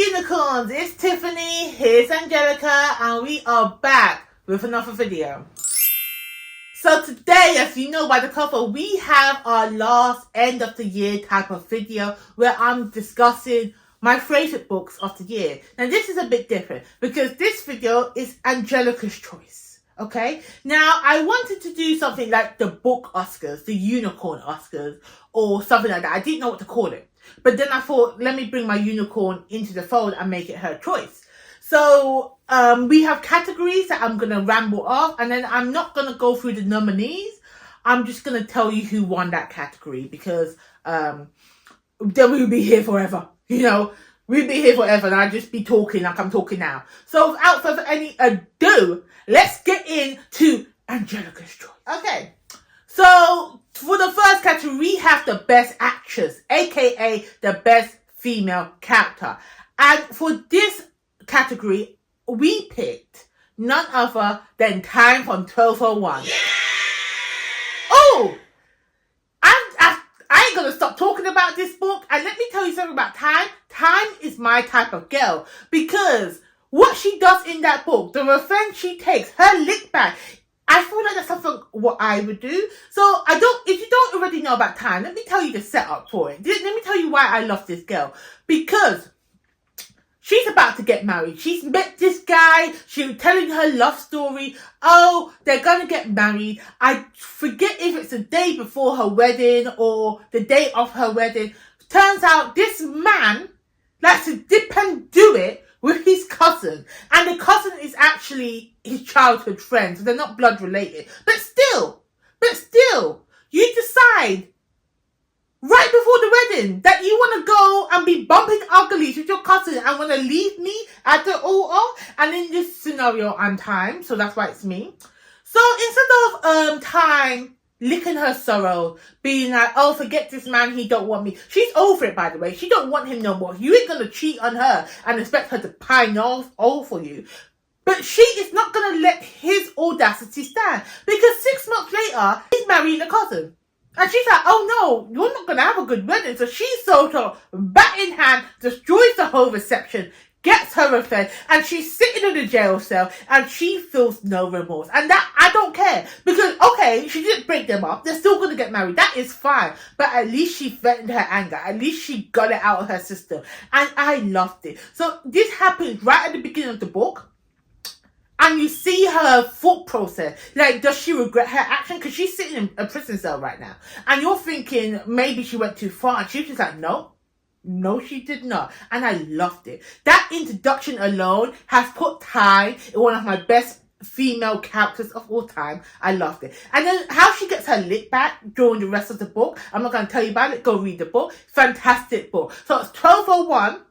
unicorns, it's Tiffany, here's Angelica, and we are back with another video. So today, as you know by the cover, we have our last end of the year type of video where I'm discussing my favourite books of the year. Now this is a bit different because this video is Angelica's choice. Okay, now I wanted to do something like the book Oscars, the unicorn Oscars, or something like that. I didn't know what to call it, but then I thought, let me bring my unicorn into the fold and make it her choice. So we have categories that I'm going to ramble off, and then I'm not going to go through the nominees. I'm just going to tell you who won that category, because then we'll be here forever. You know, we'll be here forever and I'll just be talking like I'm talking now. So without further any ado, let's get into Angelica's choice. Okay, so for the first category, we have the best actress, aka the best female character. And for this category, we picked none other than Time from 1201. Yeah! Oh! I ain't gonna stop talking about this book, and let me tell you something about Time. Time is my type of girl, because what she does in that book, the revenge she takes, her lick back, I feel like that's something what I would do. So if you don't already know about Time, let me tell you the setup for it. Let me tell you why I love this girl. Because she's about to get married. She's met this guy. She's telling her love story. Oh, they're going to get married. I forget if it's the day before her wedding or the day of her wedding. Turns out this man likes to dip and do it with his cousin. And the cousin is actually his childhood friend. So they're not blood related. But still, you decide right before the wedding that you want to go and be bumping uglies with your cousin and want to leave me at the altar. And in this scenario, I'm Time, so that's why it's me. So instead of Time licking her sorrow, being like, oh, forget this man, he don't want me. She's over it, by the way. She don't want him no more. You ain't going to cheat on her and expect her to pine off all for you. But she is not going to let his audacity stand, because 6 months later, he's marrying the cousin. And she's like, oh no, you're not going to have a good wedding. So she sort of, bat in hand, destroys the whole reception, gets her revenge, and she's sitting in a jail cell, and she feels no remorse. And that, I don't care. Because, okay, she didn't break them up. They're still going to get married. That is fine. But at least she vented her anger. At least she got it out of her system. And I loved it. So this happens right at the beginning of the book. And you see her thought process. Like, does she regret her action? Because she's sitting in a prison cell right now. And you're thinking maybe she went too far. And she was just like, no. No, she did not. And I loved it. That introduction alone has put Time in one of my best female characters of all time. I loved it. And then how she gets her lick back during the rest of the book, I'm not going to tell you about it. Go read the book. Fantastic book. So it's 1201.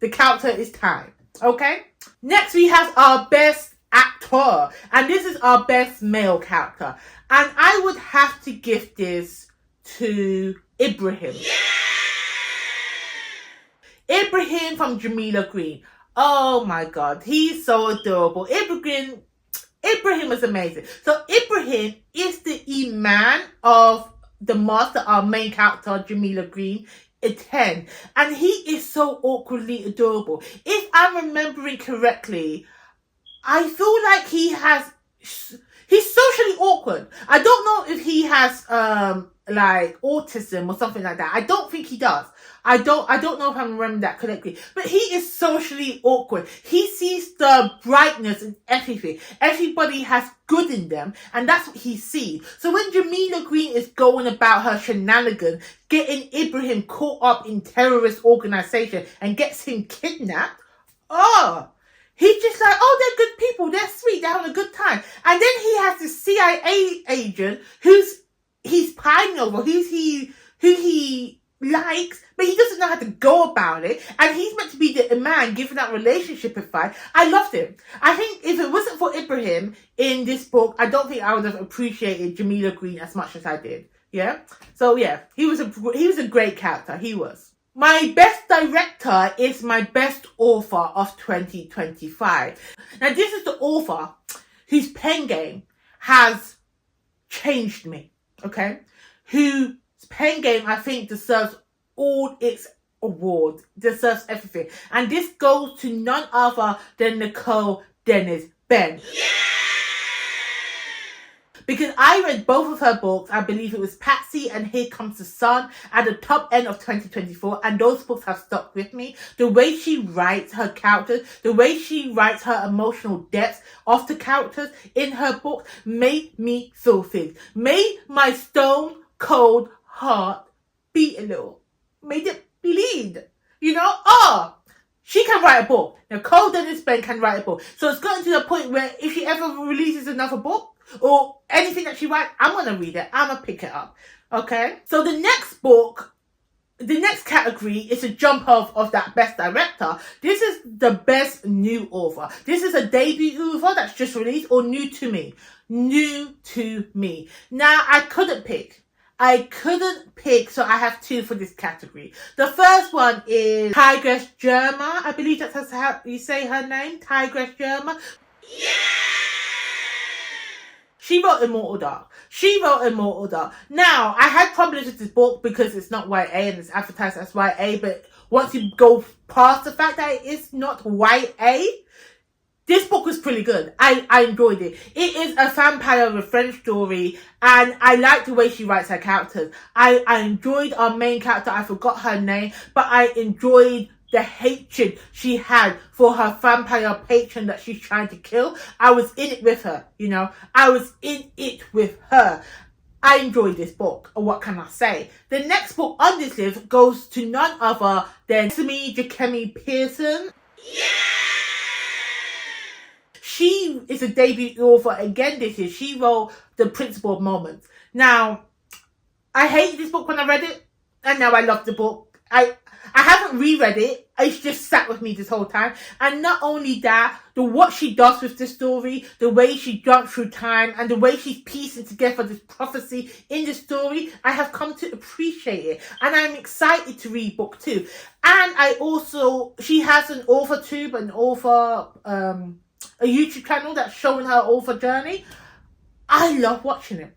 The character is Time. Okay? Next, we have our best actor, and this is our best male character, and I would have to give this to Ibrahim. Yeah! Ibrahim from Jamila Green. Oh my god, he's so adorable. Ibrahim is amazing. So Ibrahim is the Iman of the master, our main character, Jamila Green, a 10, and he is so awkwardly adorable. If I'm remembering correctly, I feel like he's socially awkward. I don't know if he has like autism or something like that. I don't think he does. I don't know if I'm remembering that correctly. But he is socially awkward. He sees the brightness in everything. Everybody has good in them, and that's what he sees. So when Jamila Green is going about her shenanigans, getting Ibrahim caught up in terrorist organization and gets him kidnapped, he's just like, oh, they're good people, they're sweet, they're having a good time. And then he has this CIA agent he's pining over, who he likes, but he doesn't know how to go about it. And he's meant to be the man giving that relationship advice. I loved him. I think if it wasn't for Ibrahim in this book, I don't think I would have appreciated Jamila Green as much as I did. Yeah? So yeah, he was a great character. He was. My best director is my best author of 2025. Now, this is the author whose pen game has changed me, okay? Whose pen game, I think, deserves all its award. Deserves everything. And this goes to none other than Nicole Dennis Benn. Because I read both of her books. I believe it was Patsy and Here Comes the Sun at the top end of 2024. And those books have stuck with me. The way she writes her characters, the way she writes her emotional depth of the characters in her books made me feel things. Made my stone cold heart beat a little. Made it bleed. You know? Oh! She can write a book. Nicole Dennis Benn can write a book. So it's gotten to the point where if she ever releases another book, or anything that she writes, I'm going to read it. I'm going to pick it up. Okay? So the next book, the next category is a jump off of that best director. This is the best new author. This is a debut author that's just released or new to me. New to me. Now, I couldn't pick, so I have two for this category. The first one is Tigress Germa. I believe that's how you say her name. Tigress Germa. Yeah! She wrote Immortal Dark. Now, I had problems with this book because it's not YA and it's advertised as YA, but once you go past the fact that it is not YA, this book was pretty good. I enjoyed it. It is a vampire revenge story, and I like the way she writes her characters. I enjoyed our main character. I forgot her name, but I enjoyed the hatred she had for her vampire patron that she's trying to kill. I was in it with her, you know. I was in it with her. I enjoyed this book. What can I say? The next book on this list goes to none other than Simi Jakemi Pearson. Yeah! She is a debut author again this year. She wrote The Principle of Moments. Now, I hated this book when I read it, and now I love the book. I haven't reread it. It's just sat with me this whole time. And not only that, what she does with the story, the way she jumps through time, and the way she's piecing together this prophecy in the story, I have come to appreciate it. And I'm excited to read book 2. And she has an author tube, a YouTube channel that's showing her author journey. I love watching it.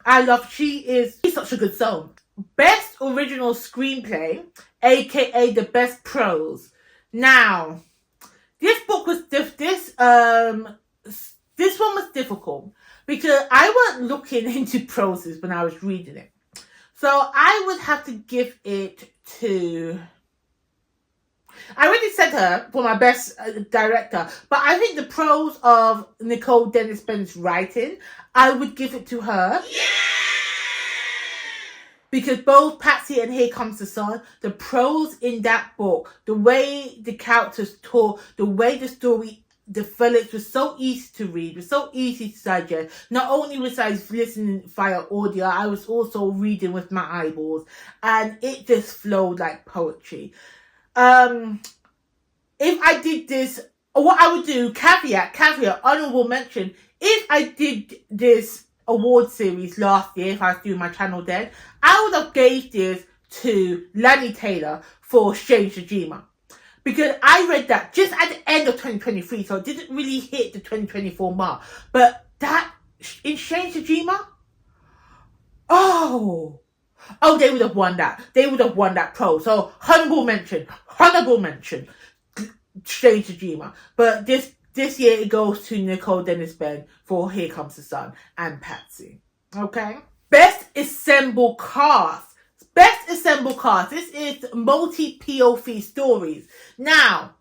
She's such a good soul. Best original screenplay, aka the best prose. Now, this book was this one was difficult because I wasn't looking into proses when I was reading it. So I would have to give it to, I already said her for my best director, but I think the prose of Nicole Dennis Benn's writing, I would give it to her. Yeah! Because both Patsy and Here Comes the Sun, the prose in that book, the way the characters talk, the way the story develops was so easy to read, was so easy to digest. Not only was I listening via audio, I was also reading with my eyeballs. And it just flowed like poetry. If I did this, what I would do, caveat, honourable mention, if I did this award series last year, if I was doing my channel then, I would have gave this to Lani Taylor for Strange Tajima. Because I read that just at the end of 2023, so it didn't really hit the 2024 mark. But that, in Strange Tajima, oh, they would have won that. They would have won that pro. So, honourable mention, Strange Tajima. But this year it goes to Nicole Dennis Benn for Here Comes the Sun and Patsy. Okay? Best Ensemble Cast. This is multi-POV stories. Now,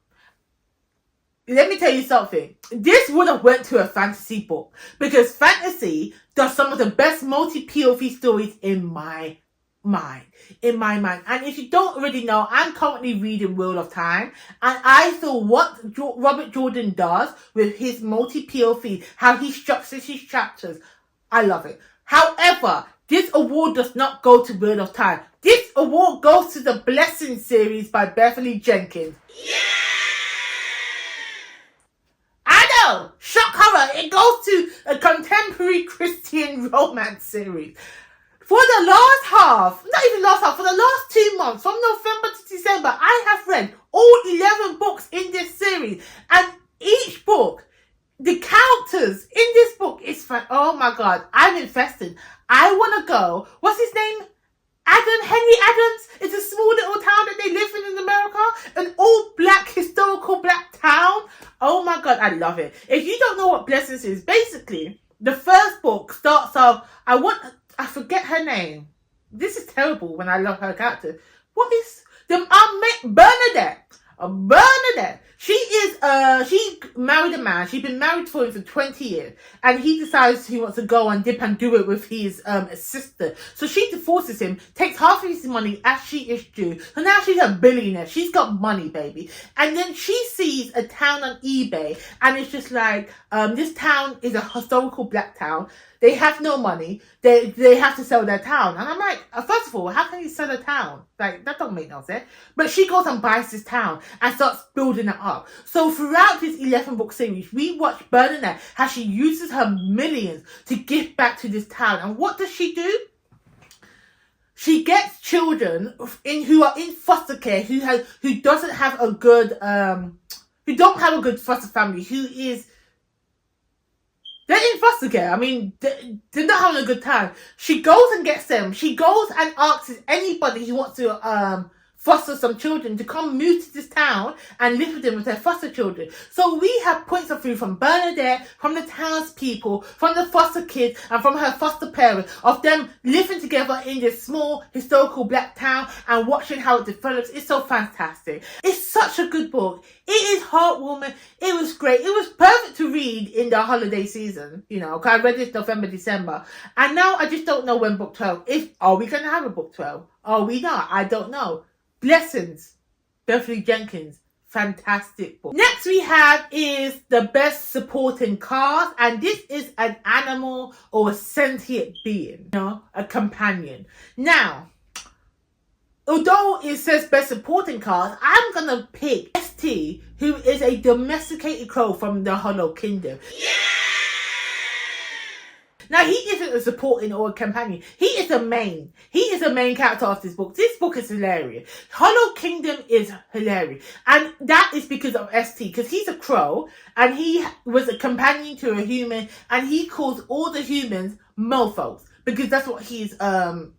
let me tell you something. This would have went to a fantasy book. Because fantasy does some of the best multi-POV stories in my mind. And if you don't already know, I'm currently reading Wheel of Time, and I saw what Robert Jordan does with his multi-POV, how he structures his chapters. I love it. However, this award does not go to Wheel of Time. This award goes to the Blessing series by Beverly Jenkins. Yeah! I know! Shock horror! It goes to a contemporary Christian romance series. For the last for the last 2 months, from November to December, I have read all 11 books in this series. And each book, the characters in this book is fun. Oh my God, I'm invested. I want to go. What's his name? Henry Adams. It's a small little town that they live in America. An all black, historical black town. Oh my God, I love it. If you don't know what Blessings is, basically, the first book starts off, I forget her name. This is terrible when I love her character. What is Bernadette? Bernadette. She married a man. She's been married for 20 years. And he decides he wants to go and dip and do it with his sister. So she divorces him, takes half of his money as she is due. So now she's a billionaire. She's got money, baby. And then she sees a town on eBay. And it's just like, this town is a historical black town. They have no money. They have to sell their town. And I'm like, first of all, how can you sell a town? Like, that don't make no sense. But she goes and buys this town and starts building it up. So throughout this 11-book series, we watch Bernadette, how she uses her millions to give back to this town. And what does she do? She gets children who are in foster care, who don't have a good foster family, they're in foster care. I mean, they're not having a good time. She goes and gets them. She goes and asks anybody who wants to foster some children to come move to this town and live with them with their foster children. So we have points of view from Bernadette, from the townspeople, from the foster kids, and from her foster parents, of them living together in this small historical black town and watching how it develops. It's so fantastic. It's such a good book. It is heartwarming. It was great. It was perfect to read in the holiday season, because I read this November, December. And now I just don't know when book 12. Are we going to have a book 12? Are we not? I don't know. Blessings, Beverly Jenkins, fantastic book. Next we have is the best supporting cast, and this is an animal or a sentient being, a companion. Now, although it says best supporting cast, I'm gonna pick ST, who is a domesticated crow from the Hollow Kingdom. Yeah! Now, he isn't a supporting or a companion. He is a main. He is a main character of this book. This book is hilarious. Hollow Kingdom is hilarious. And that is because of ST. Because he's a crow. And he was a companion to a human. And he calls all the humans mofos. Because that's what his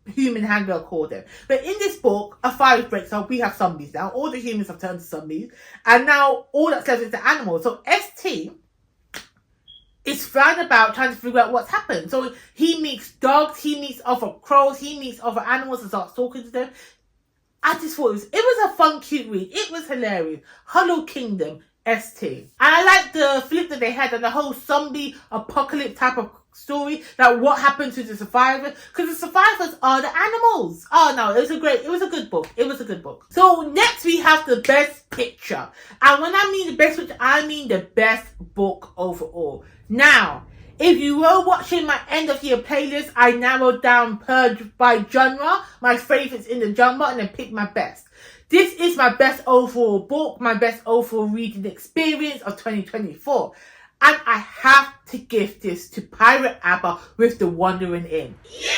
human handler called them. But in this book, a fire breaks out. We have zombies now. All the humans have turned to zombies. And now all that's left is the animals. So ST is flying about trying to figure out what's happened. So he meets dogs, he meets other crows, he meets other animals and starts talking to them. I just thought it was a fun, cute read. It was hilarious. Hollow Kingdom, ST. And I like the flip that they had on the whole zombie apocalypse type of story. Like what happened to the survivors. Because the survivors are the animals. Oh no, it was a good book. It was a good book. So next we have the best picture. And when I mean the best picture, I mean the best book overall. Now, if you were watching my end of year playlist, I narrowed down by genre, my favorites in the genre, and then picked my best. This is my best overall book, my best overall reading experience of 2024. And I have to give this to Pirate Abba with The Wandering Inn. Yeah!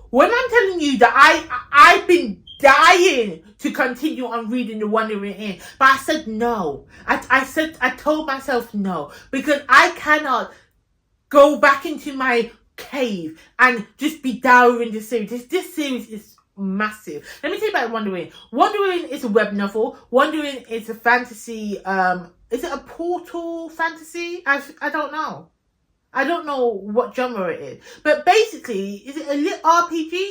When I'm telling you that I've been dying to continue on reading The Wandering Inn, but I said no. I told myself no, because I cannot go back into my cave and just be devouring this series. This series is massive. Let me tell you about Wandering Inn. Wandering Inn is a web novel. Wandering Inn is a fantasy. Is it a portal fantasy? I don't know. I don't know what genre it is. But basically, is it a lit RPG?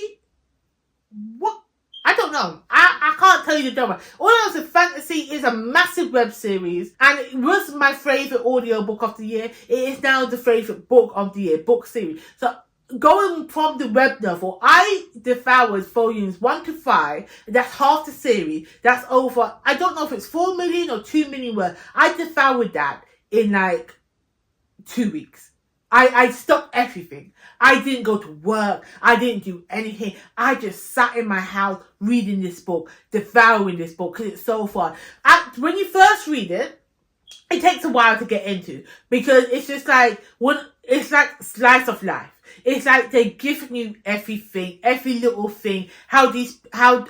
What? I don't know. I can't tell you the genre. All I know is fantasy is a massive web series, and it was my favourite audiobook of the year. It is now the favourite book of the year, book series. So going from the web novel, I devoured volumes 1 to 5. That's half the series. That's over, I don't know if it's 4 million or 2 million words. I devoured that in like 2 weeks. I stopped everything. I didn't go to work. I didn't do anything. I just sat in my house reading this book, devouring this book, because it's so fun. When you first read it, it takes a while to get into, because it's just like it's like slice of life. It's like they're giving you everything, every little thing, how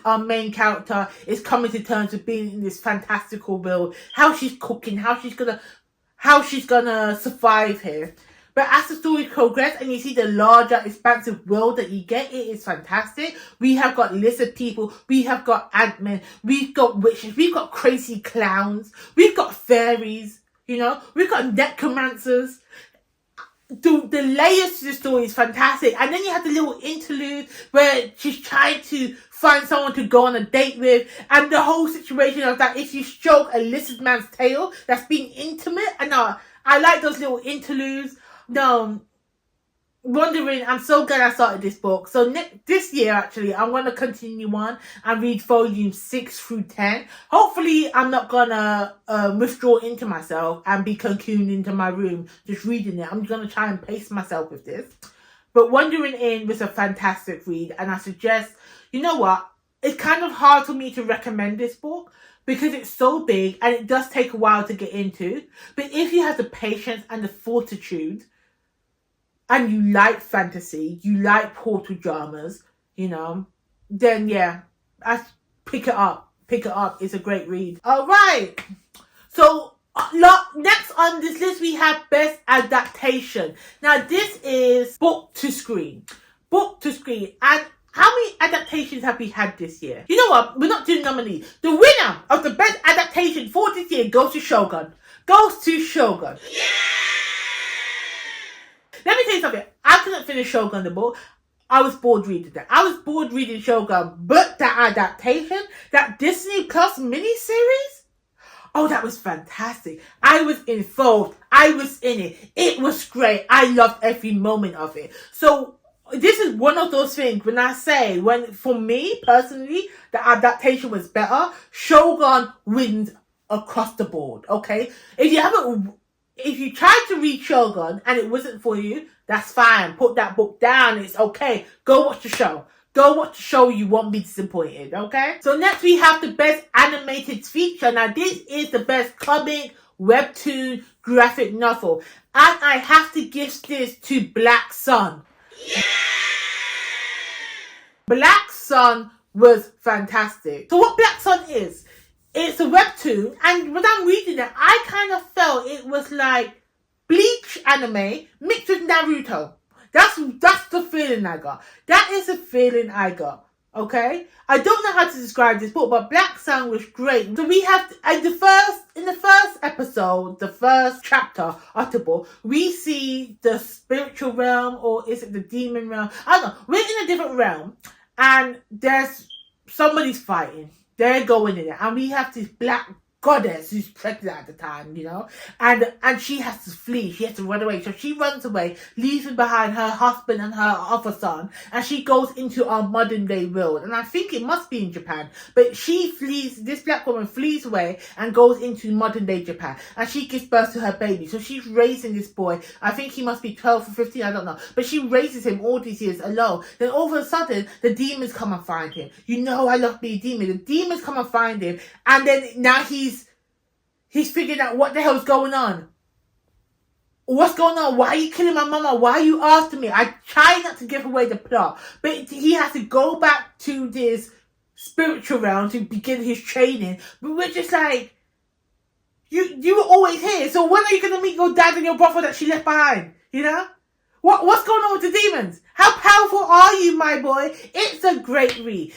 our main character is coming to terms with being in this fantastical world, how she's cooking, how she's gonna survive here. But as the story progresses and you see the larger, expansive world that you get, it is fantastic. We have got lizard people, we have got ant-men, we've got witches, we've got crazy clowns, we've got fairies, you know, we've got necromancers. The layers to the story is fantastic. And then you have the little interlude where she's trying to find someone to go on a date with, and the whole situation of that if you stroke a lizard man's tail, that's being intimate. And I like those little interludes. I'm so glad I started this book. So this year, actually, I'm going to continue on and read volumes 6 through 10. Hopefully, I'm not going to withdraw into myself and be cocooned into my room just reading it. I'm going to try and pace myself with this. But Wandering In was a fantastic read, and I suggest, you know what, it's kind of hard for me to recommend this book because it's so big and it does take a while to get into. But if you have the patience and the fortitude, and you like fantasy, you like portal dramas, you know, then yeah, pick it up. Pick it up. It's a great read. All right. So next on this list, we have Best Adaptation. Now, this is book to screen. Book to screen. And how many adaptations have we had this year? You know what? We're not doing nominees. The winner of the Best Adaptation for this year goes to Shogun. Goes to Shogun. Yeah! Let me tell you something. I couldn't finish Shogun the book. I was bored reading that. I was bored reading Shogun. But that adaptation, that Disney Plus miniseries, oh, that was fantastic. I was involved. I was in it. It was great. I loved every moment of it. So this is one of those things when I say, for me personally, the adaptation was better. Shogun wins across the board. Okay, if you tried to read Shogun and it wasn't for you, that's fine. Put that book down. It's okay. Go watch the show. Go watch the show. You won't be disappointed, okay? So next we have the Best Animated Feature. Now this is the best comic, webtoon, graphic novel. And I have to give this to Black Sun. Yeah! Black Sun was fantastic. So what Black Sun is, it's a webtoon, and when I'm reading it, I kind of felt it was like Bleach anime mixed with Naruto. That's the feeling I got. That is the feeling I got. Okay? I don't know how to describe this book, but Black Sun was great. So we have, in the first episode, the first chapter of the book, we see the spiritual realm, or is it the demon realm? I don't know. We're in a different realm, and there's somebody's fighting. They're going in it, and we have this black goddess who's pregnant at the time, you know, and she has to flee. She has to run away. So she runs away, leaving behind her husband and her other son, and she goes into our modern day world. And I think it must be in Japan, but she flees. This black woman flees away and goes into modern day Japan, and she gives birth to her baby. So she's raising this boy. I think he must be 12 or 15. I don't know, but she raises him all these years alone. Then all of a sudden, the demons come and find him. You know, I love being demon. The demons come and find him, and then now he's figuring out what the hell's going on. What's going on? Why are you killing my mama? Why are you after me? I try not to give away the plot, but he has to go back to this spiritual realm to begin his training. But we're just like, you were always here. So when are you going to meet your dad and your brother that she left behind? You know? What's going on with the demons? How powerful are you, my boy? It's a great read.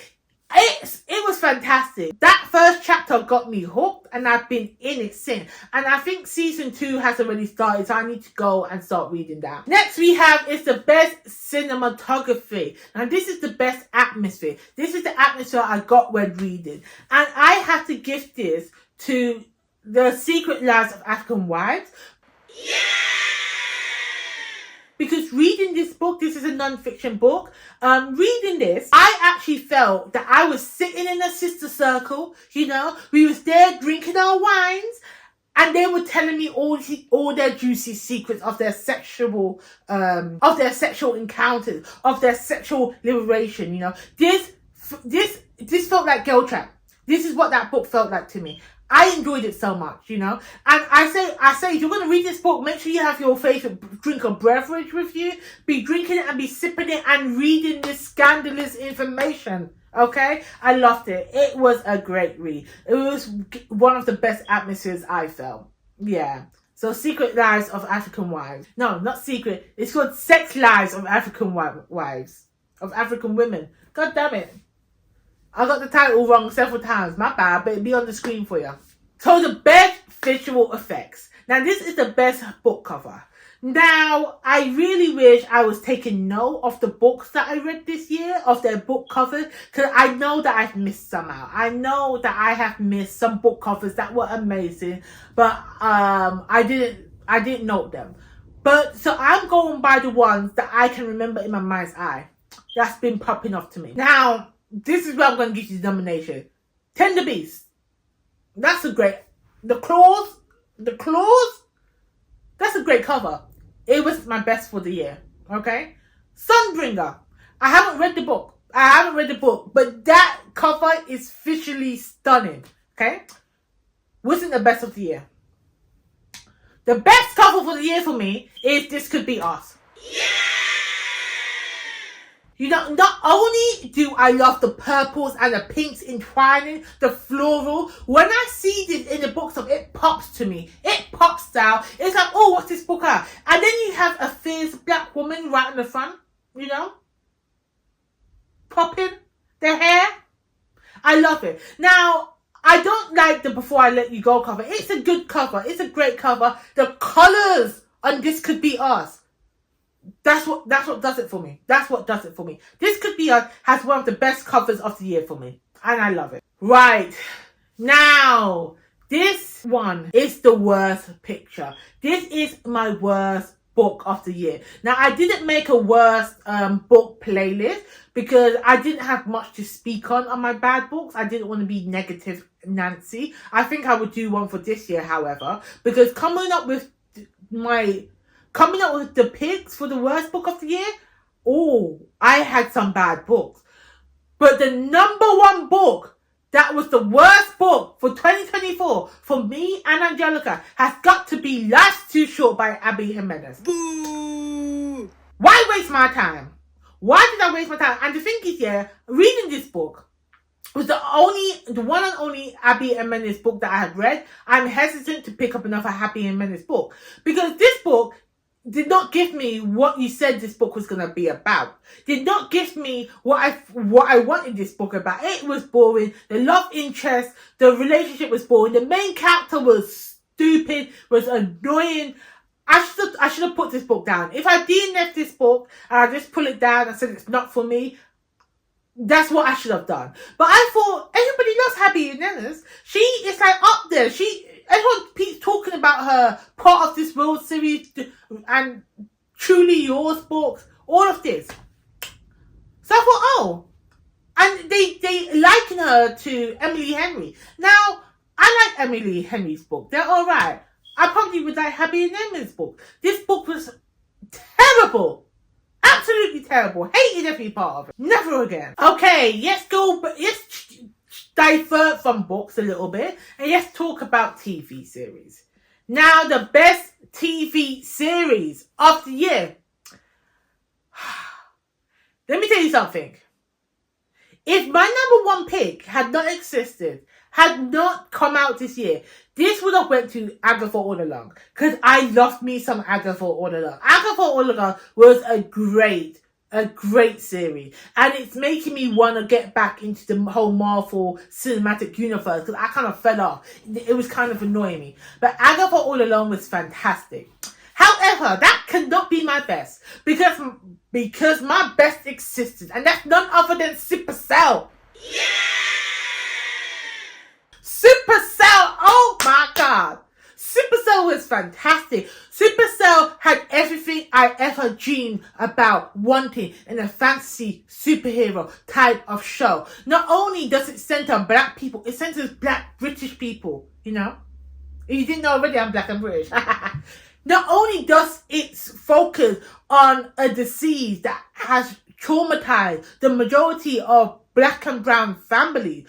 It was fantastic. That first chapter got me hooked, and I've been in it since. And I think season 2 has already started, so I need to go and start reading that. Next we have is the Best Cinematography. Now this is the best atmosphere. This is the atmosphere I got when reading. And I have to give this to The Secret Lives of African Wives. Yeah! Because reading this book, this is a non-fiction book, reading this, I actually felt that I was sitting in a sister circle, you know, we was there drinking our wines, and they were telling me all their juicy secrets of their sexual encounters, of their sexual liberation, you know. This felt like Girl Trap. This is what that book felt like to me. I enjoyed it so much, you know. And I say, if you're going to read this book, make sure you have your favorite drink or beverage with you. Be drinking it and be sipping it and reading this scandalous information, okay? I loved it. It was a great read. It was one of the best atmospheres I felt. Yeah. So Secret Lives of African Wives. No, not secret. It's called Sex Lives of African Wives. Of African Women. God damn it. I got the title wrong several times. My bad, but it'll be on the screen for you. So the best visual effects. Now this is the best book cover. Now, I really wish I was taking note of the books that I read this year, of their book covers, because I know that I've missed some out. I know that I have missed some book covers that were amazing, but I didn't note them. But so I'm going by the ones that I can remember in my mind's eye. That's been popping up to me. Now, this is where I'm going to give you the nomination. Tender Beast. That's a great... The Claws. That's a great cover. It was my best for the year. Okay? Sunbringer. I haven't read the book, but that cover is visually stunning. Okay? Wasn't the best of the year. The best cover for the year for me is This Could Be Us. Yeah! You know, not only do I love the purples and the pinks entwining, the floral, when I see this in the book stuff, it pops to me. It pops out. It's like, oh, what's this book at? And then you have a fierce black woman right in the front, you know? Popping the hair. I love it. Now, I don't like the Before I Let You Go cover. It's a good cover. It's a great cover. The colours on This Could Be Us. That's what does it for me. That's what does it for me. This Could Be Us has one of the best covers of the year for me. And I love it. Right. Now, this one is the worst picture. This is my worst book of the year. Now, I didn't make a worst book playlist because I didn't have much to speak on my bad books. I didn't want to be negative Nancy. I think I would do one for this year, however, because coming up with the picks for the worst book of the year, oh, I had some bad books. But the number one book that was the worst book for 2024 for me and Angelica has got to be Life's Too Short by Abby Jimenez. Boo! Why waste my time? Why did I waste my time? And the thing is, yeah, reading this book was the one and only Abby Jimenez book that I had read. I'm hesitant to pick up another Abby Jimenez book because this book did not give me what you said this book was going to be about. Did not give me what I wanted this book about. It was boring. The love interest, the relationship was boring. The main character was stupid, was annoying. I should have put this book down. If I DNF'd this book and I just pull it down and said it's not for me, that's what I should have done. But I thought everybody loves Abby Jimenez. She is like up there. Everyone keeps talking about her, part of this World Series and Truly Yours books, all of this. So I thought, oh, and they liken her to Emily Henry. Now, I like Emily Henry's book. They're all right. I probably would like Abby Jimenez's book. This book was terrible. Absolutely terrible. Hated every part of it. Never again. Okay, let's divert from books a little bit and let's talk about TV series. Now, the best TV series of the year. Let me tell you something. If my number one pick had not existed, had not come out this year, this would have went to Agatha All Along. Because I loved me some Agatha All Along. Agatha All Along was a great series. And it's making me want to get back into the whole Marvel cinematic universe. Because I kind of fell off. It was kind of annoying me. But Agatha All Along was fantastic. However, that cannot be my best. Because my best existed. And that's none other than Supercell. Yeah! Supercell, oh my god. Supercell was fantastic. Supercell had everything I ever dreamed about wanting in a fantasy superhero type of show. Not only does it center black people, it centers black British people, you know. If you didn't know already, I'm black and British. Not only does it focus on a disease that has traumatized the majority of black and brown families,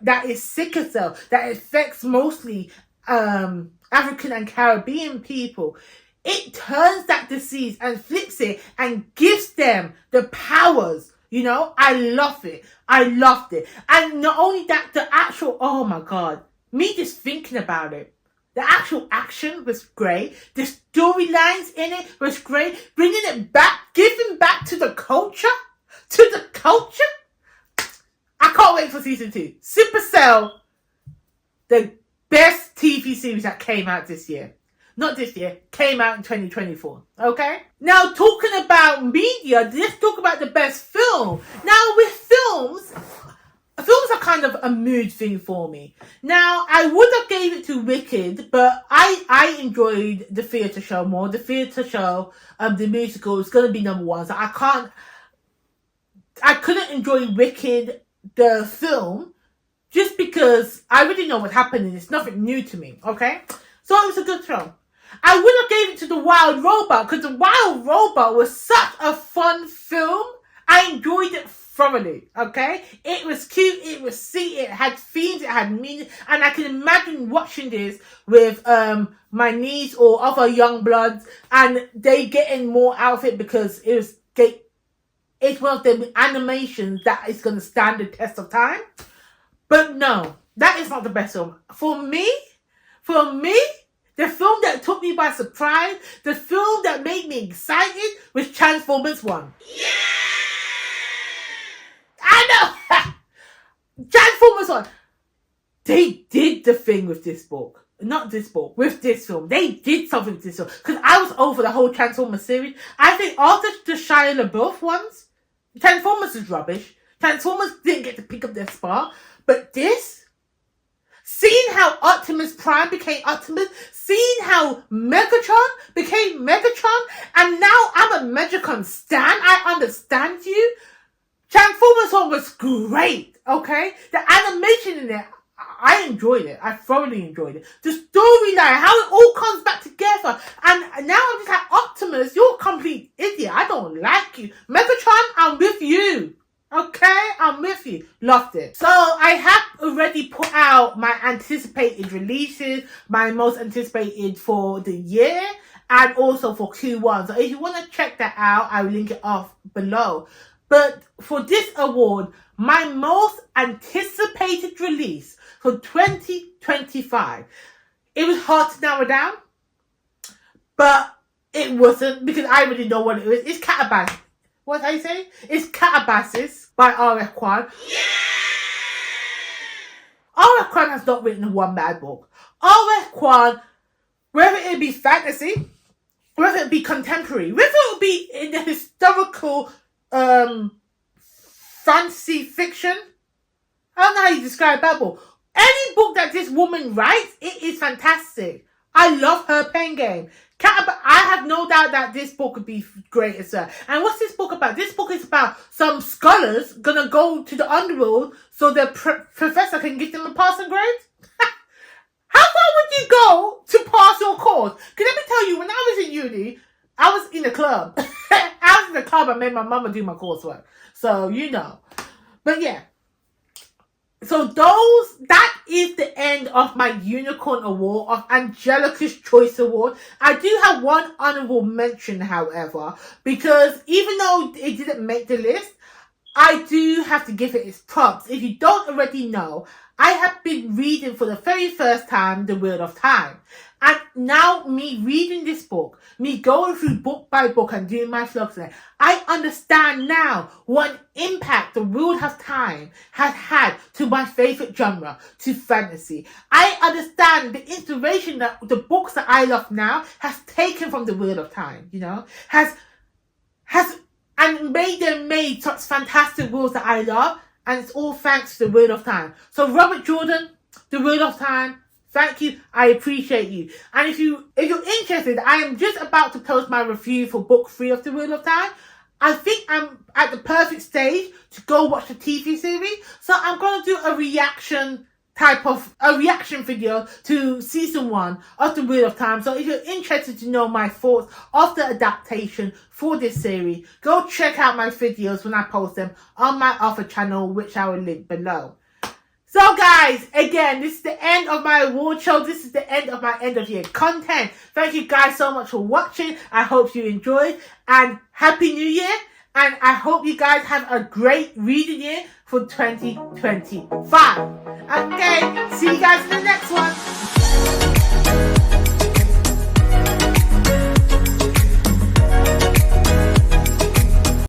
that is sickle cell, that affects mostly African and Caribbean people. It turns that disease and flips it and gives them the powers. You know, I love it. I loved it. And not only that, the actual, oh my God, me just thinking about it. The actual action was great. The storylines in it was great. Bringing it back, giving back to the culture. To the culture. I can't wait for season 2. Supercell, the best TV series that came out this year. Not this year, came out in 2024. Okay? Now, talking about media, let's talk about the best film. Now, with films are kind of a mood thing for me. Now, I would have gave it to Wicked, but I enjoyed the theatre show more. The theatre show, the musical, is going to be number 1. So I couldn't enjoy Wicked, the film, just because I already know what happened and it's nothing new to me, okay? So it was a good film. I would have gave it to The Wild Robot, because The Wild Robot was such a fun film. I enjoyed it thoroughly, okay? It was cute, it was sweet, it had themes, it had meaning, and I can imagine watching this with my niece or other young bloods, and they getting more out of it because it's one of the animations that is going to stand the test of time. But no, that is not the best film. For me, the film that took me by surprise, the film that made me excited was Transformers 1. Yeah! I know! Transformers 1. They did the thing with this book. Not this book, with this film. They did something with this film. Because I was over the whole Transformers series. I think after the Shia LaBeouf ones, Transformers is rubbish. Transformers didn't get to pick up their spot. But this, seeing how Optimus Prime became Optimus, seeing how Megatron became Megatron, and now I'm a Megatron stan, I understand you. Transformers 1 was great, okay? The animation in there, I enjoyed it. I thoroughly enjoyed it. The storyline, how it all comes back together. And now I'm just like, Optimus, you're a complete idiot. I don't like you. Megatron, I'm with you. Okay, I'm with you. Loved it. So I have already put out my anticipated releases, my most anticipated for the year, and also for Q1. So if you want to check that out, I will link it off below. But for this award, my most anticipated release for 2025, it was hard to narrow down, but it wasn't, because I already know what it is. It's Catabass. What did I say? It's Catabass by R.F. Kuang. Yeah! R.F. Kuang has not written one bad book. R.F. Kuang, whether it be fantasy, whether it be contemporary, whether it be in the historical fantasy fiction, I don't know how you describe that book. Any book that this woman writes, it is fantastic. I love her pen game. I have no doubt that this book would be great as well. And what's this book about? This book is about some scholars gonna go to the underworld so the professor can give them a passing grade. How far would you go to pass your course? Because let me tell you, when I was in uni, I was in a club. I was in a club and made my mama do my coursework. So, you know. But yeah. So that is the end of my Unicorn Award, of Angelica's Choice Award. I do have one honorable mention, however, because even though it didn't make the list, I do have to give it its props. If you don't already know, I have been reading for the very first time The Wheel of Time. And now me reading this book, me going through book by book and doing my vlogs there, I understand now what impact The Wheel of Time has had to my favourite genre, to fantasy. I understand the inspiration that the books that I love now has taken from The Wheel of Time, you know, and made such fantastic worlds that I love, and it's all thanks to The Wheel of Time. So Robert Jordan, The Wheel of Time, thank you. I appreciate you. And if you're interested, I am just about to post my review for book 3 of The Wheel of Time. I think I'm at the perfect stage to go watch the TV series. So I'm going to do a reaction video to season 1 of The Wheel of Time. So if you're interested to know my thoughts of the adaptation for this series, go check out my videos when I post them on my other channel, which I will link below. So guys, again, this is the end of my award show. This is the end of my end of year content. Thank you guys so much for watching. I hope you enjoyed, and Happy New Year. And I hope you guys have a great reading year for 2025. Okay, see you guys in the next one.